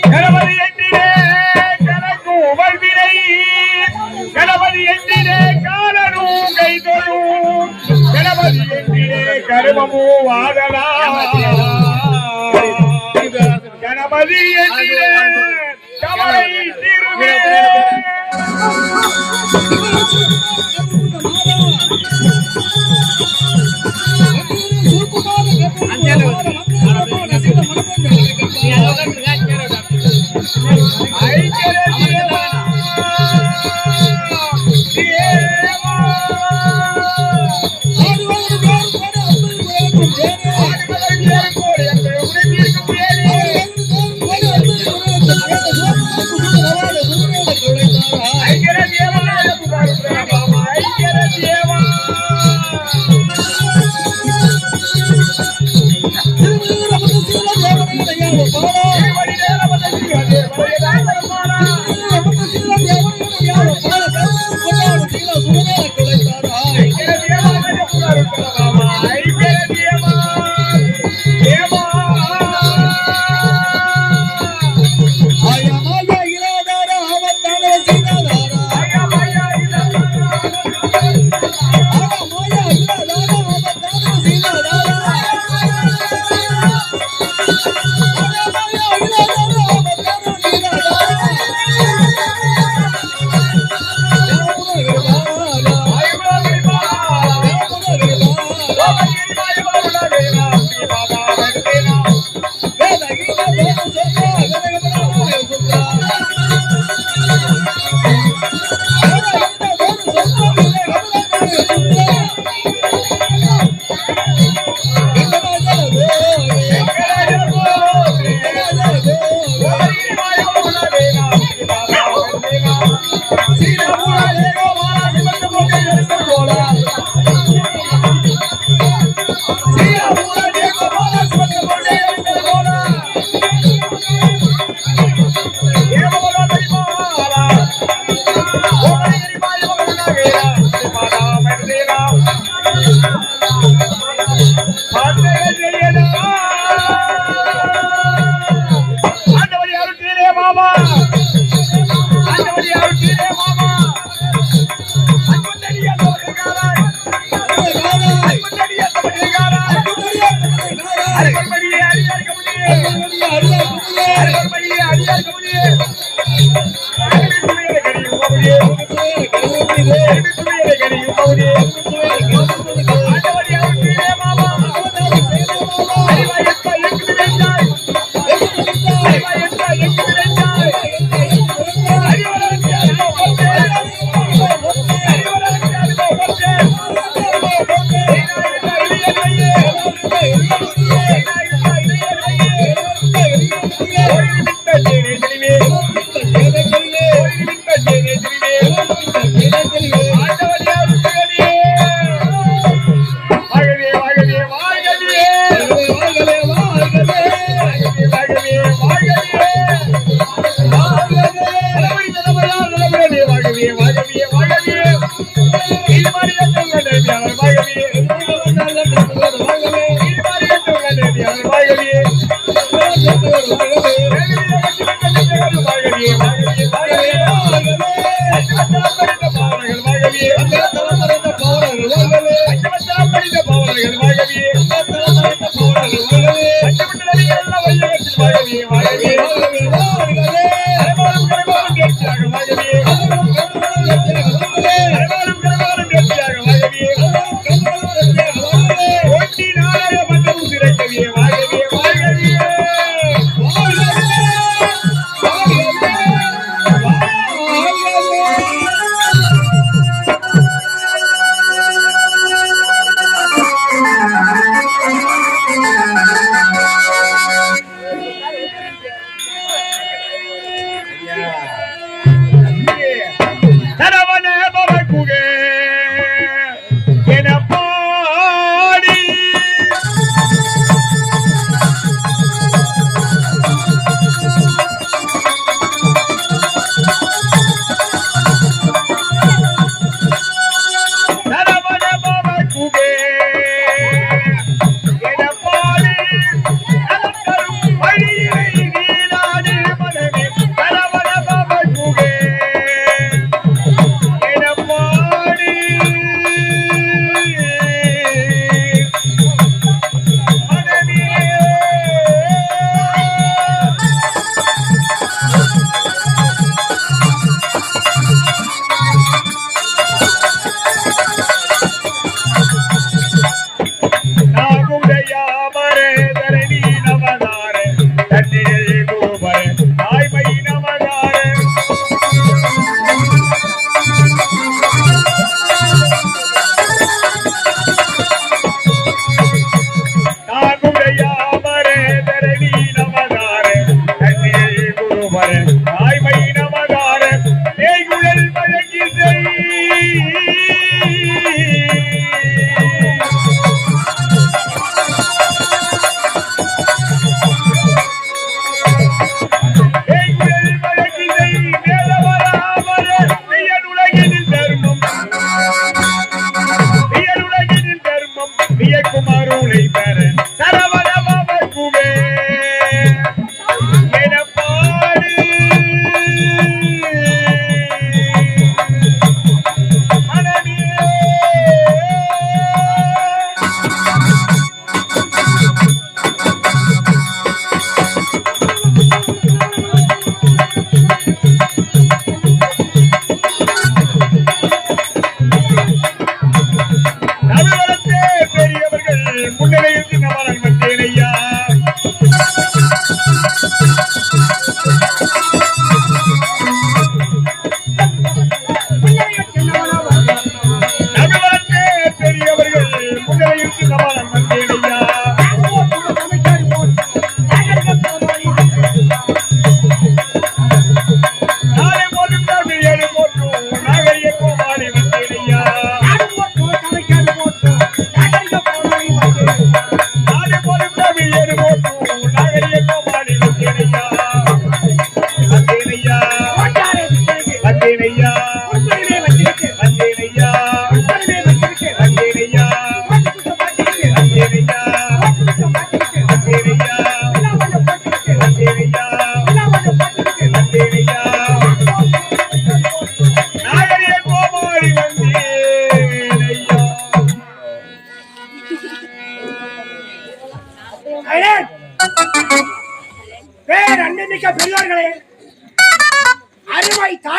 கணபதி என்றே கணக்கு உபர்வினை கணபதி என்றே காலனும் கைதொழும் கணபதி என்றே கருமமோ வாதலா கணபதி என்றே கவலை தீருமே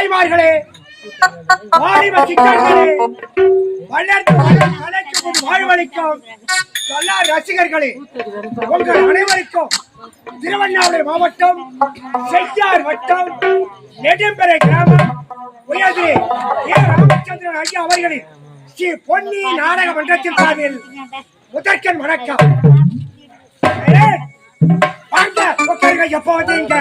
தாய்மார்களே, வாலிப சிக்கல்களே, வளர்ந்து கலைக்கும் வாழ்வழிக்கும் எல்லா ரசிகர்களே, உங்கள் அனைவருக்கும் திருவண்ணாமலை மாவட்டம் செட்டியார் வட்டம் நெடும்பெறை கிராமம் உயர்ந்து ராமச்சந்திரன் ஐயா அவர்களின் ஸ்ரீ பொன்னி நாடக மன்றத்தின் சார்பில் முதற்கண் வணக்கம். வாங்க உட்காருங்க. எப்போ வந்தீங்க?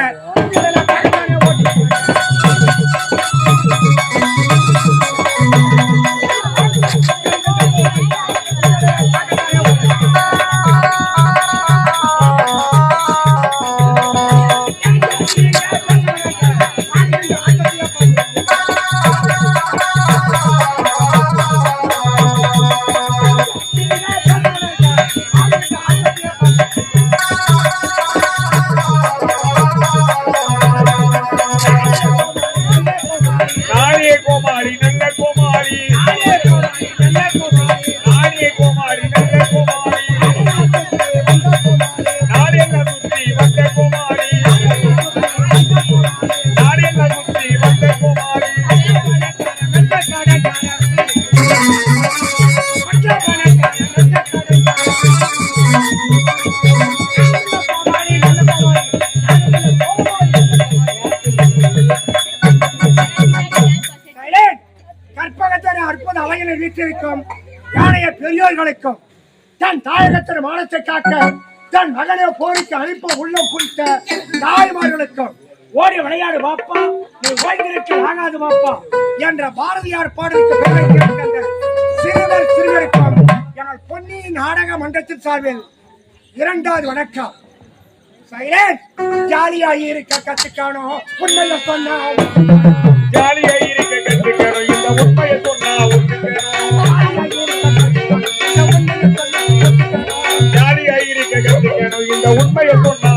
பெரியோர்களுக்கும் தன் தாயகத்தின் மானத்தை காக்க தன் மகனை போருக்கு அனுப்ப உள்ளம் குறித்த தாய்மார்களுக்கும் ஓடி விளையாடு பாப்பா, நீ ஓய்ந்திருக்க ஆகாது பாப்பா என்ற பாரதியார் பாடலுக்கு சிறுவர் சிறுவருக்கும் எங்கள் பொன்னி நாடக மன்றத்தின் சார்பில் இரண்டாவது வணக்கம். ஜாலியா இருக்க கத்துக்கானோ, உண்மையை சொன்னா ஜாலியா இருக்க கத்துக்கணும், இந்த உண்மையை சொன்னா ஜாலியா இருக்க கத்துக்கணும், இந்த உண்மையை சொன்னா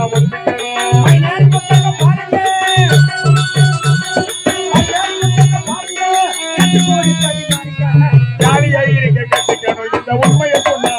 ஜாலியா இருக்க கத்துக்கணும், இந்த உண்மையை சொன்னா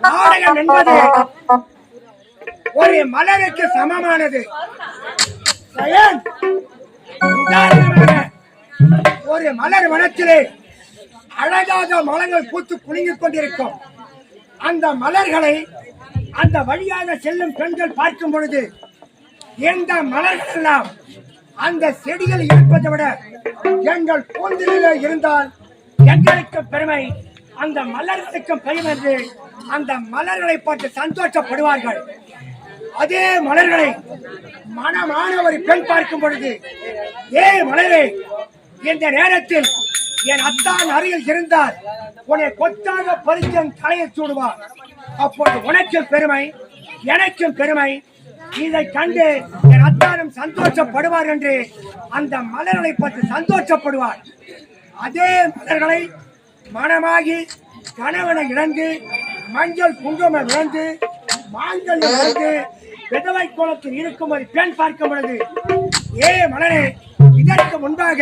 நாடகம் என்பது ஒரு மலருக்கு சமமானது. ஒரு மலர் வனத்திலே அழகாக மலர்கள் பூத்து குலுங்கிக் கொண்டிருக்கும். அந்த மலர்களை அந்த வழியாக செல்லும் பெண்கள் பார்க்கும் பொழுது எந்த மலர்கள் எல்லாம் அந்த செடிகள் இருப்பதை விட எங்கள் கூந்தலிலே இருந்தால் எங்களுக்கு பெருமை, அந்த மலர்களுக்கும் பெருமை என்று அந்த மலர்களை பார்த்து சந்தோஷப்படுவார்கள். அதே மலர்களை மனமான ஒரு பெண் பார்க்கும் பொழுது, ஏ மலரே, இந்த நேரத்தில் என் அத்தான் அருகில் இருந்தால் உன்னை கொத்தாக பறித்து என் தலையை சூடுவார். அப்போது உனக்கும் பெருமை, எனக்கும் பெருமை. இதை கண்டு என் அத்தானும் சந்தோஷப்படுவார் என்று அந்த மலர்களை பற்றி சந்தோஷப்படுவார். அதே மலர்களை மனமாகி கணவனை இழந்து, மஞ்சள் குங்குமம் இழந்து, மாங்கல்யம் இழந்து, விதவை கோலத்தில் இருக்கும் ஒரு பெண் பார்க்கும் பொழுது, ஏ மலரே, இதற்கு முன்பாக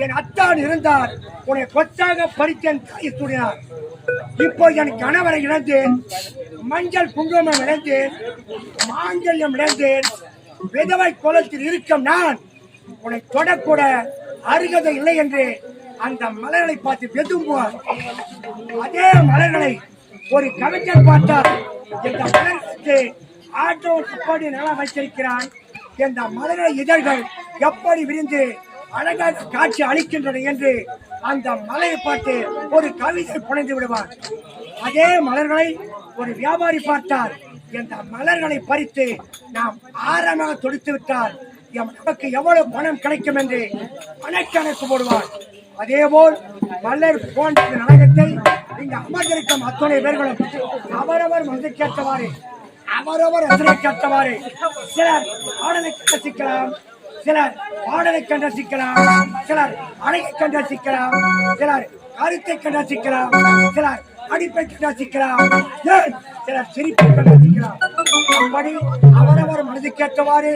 என் அத்தான் இருந்தார், உன்னை கொத்தாக பறித்தேன் தாய் சூடினார். இப்போ என் கணவரை இழந்தேன், மஞ்சள் குங்குமம் இழந்தேன், மாங்கல்யம் இழந்தேன், விதவை கோலத்தில் இருக்கும் நான் உன்னை தொடக்கூட அருகதை இல்லை என்று அந்த மலர்களை பார்த்து வெதும்புவார். அதே மலர்களை ஒரு கவிஞர் பார்த்தார், இந்த மலர்களுக்கு ஆட்டோ எப்படி நல்லா வைத்திருக்கிறான், இந்த மலர்களை இதழ்கள் எப்படி விரிந்து அழகாக காட்சி அளிக்கின்றன என்று அந்த மலையை பார்த்து ஒரு கவிதை புனைந்து விடுவார். அதே மலர்களை ஒரு வியாபாரி பார்த்தார், இந்த மலர்களை பறித்து நாம் ஆரமாக தொடுத்து விட்டால் நமக்கு எவ்வளவு பணம் கிடைக்கும் என்று பணக்கணக்கு போடுவார். அதேபோல் மலர் போன்ற நாடகத்தை இங்கு அமர்ந்திருக்கும் அத்தனை பேர்களும் அவரவர் மனதுக்கேற்றவாறு, அவரவர் ரசனைக்கேற்றவாறு, சிலர் பாடலை ரசிக்கலாம், சிலர் பாடலை கண்டசிக்கலாம், சிலர் அழகை கண்டசிக்கலாம், சிலர் கருத்தை கண்டசிக்கலாம், சிலர் அடிப்பை கண்டசிக்கலாம், சிலர் சிரிப்பை கண்டசிக்கலாம். அப்படி அவரவர் மனதுக்கேற்றவாறு,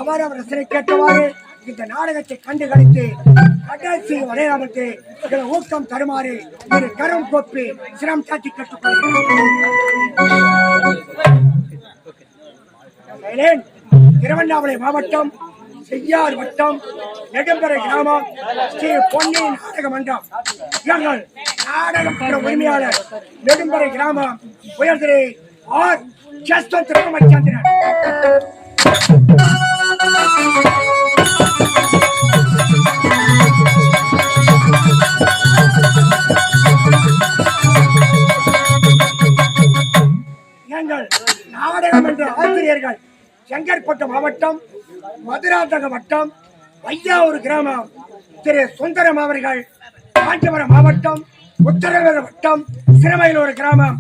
அவரவர் ரசனைக்கேற்றவாறு இந்த நாடகத்தை கண்டு கழித்து கடைசி வரையாமட்டு ஊக்கம் தருமாறு ஒரு கரம் கோப்பி சிரம் சாட்டி கற்றுக்கொள்கிறேன். திருவண்ணாமலை மாவட்டம் செய்யார் வட்டம் நெடும்பரை கிராமம் ஸ்ரீ பொன்னி நாடக மன்றம் எங்கள் நாடக உரிமையாளர் நெடும்பரை கிராமம் உயர்திரு ஆர் ஜஸ்வந்த் ராமச்சந்திரன். எங்கள் நாடகம் என்ற ஆசிரியர்கள் செங்கற்பட்டு மாவட்டம் மதுராந்தக வட்டம் வையாவூர் கிராமம் திரு சுந்தரம் அவர்கள், காஞ்சிபுரம் மாவட்டம் உத்தரவேத வட்டம் சிறுமயிலூர் கிராமம்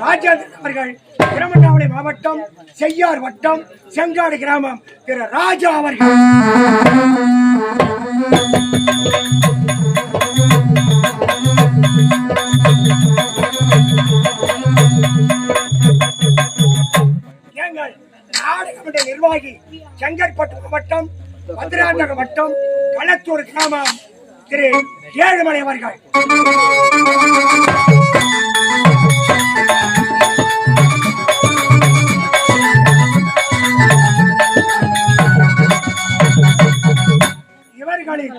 ராஜேந்திரன் அவர்கள், திருவண்ணாமலை மாவட்டம் செய்யார் வட்டம் செங்காடு கிராமம் திரு ராஜா அவர்கள். எங்கள் நாடகமன்ற நிர்வாகி செங்கற்பட்டு மாவட்டம் மதுராந்தக வட்டம் களத்தூர் கிராமம் திரு ஏழுமலை அவர்கள். இவர்களின்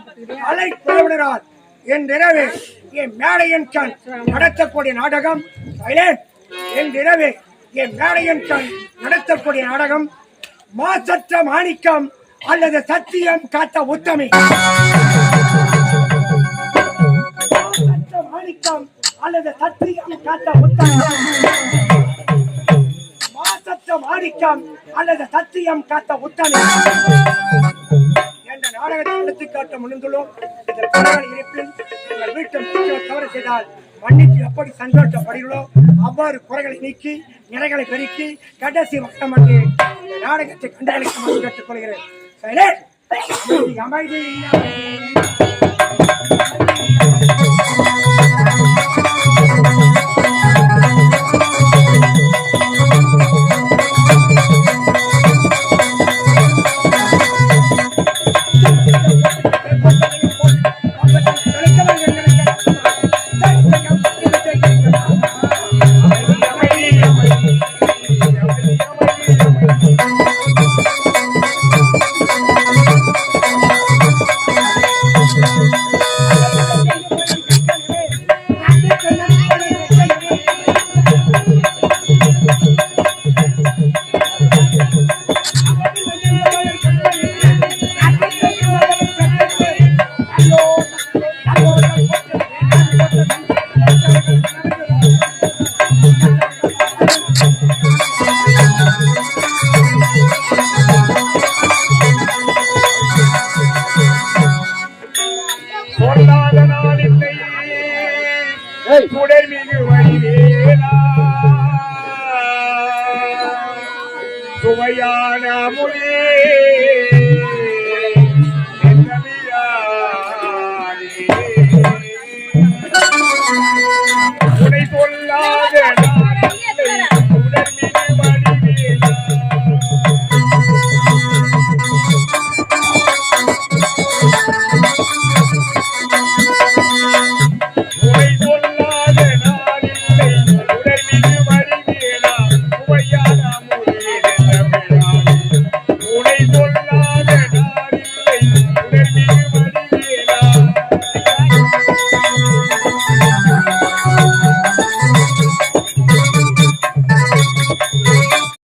அலை குழுவினரால் என் இரவு என் மேடையின் கண் நடத்தக்கூடிய நாடகம் என் இரவு என் மேடையின் கண் நடத்தக்கூடிய நாடகம் மாசற்ற மாணிக்கம் அல்லது சத்தியம் காத்த உத்தமி. மாணிக்கம் அல்லது சத்தியம் காத்த உத்தமி, மாசற்ற மாணிக்கம் அல்லது சத்தியம் காத்த உத்தமி என்ற நாடகத்தை எடுத்துக்காட்ட முன்னுள்ளோம். இருப்பின் எங்கள் வீட்டில் தவறு செய்தால் மன்னித்து எப்படி சந்தோஷப்படுகிறோம் அவ்வாறு குறைகளை நீக்கி நிலைகளை பெருக்கி கடைசி வட்டம் என்று நாடகத்தை கண்டுகளிக்க கேட்டுக் கொள்கிறேன். அமைதி சுவையான மொழி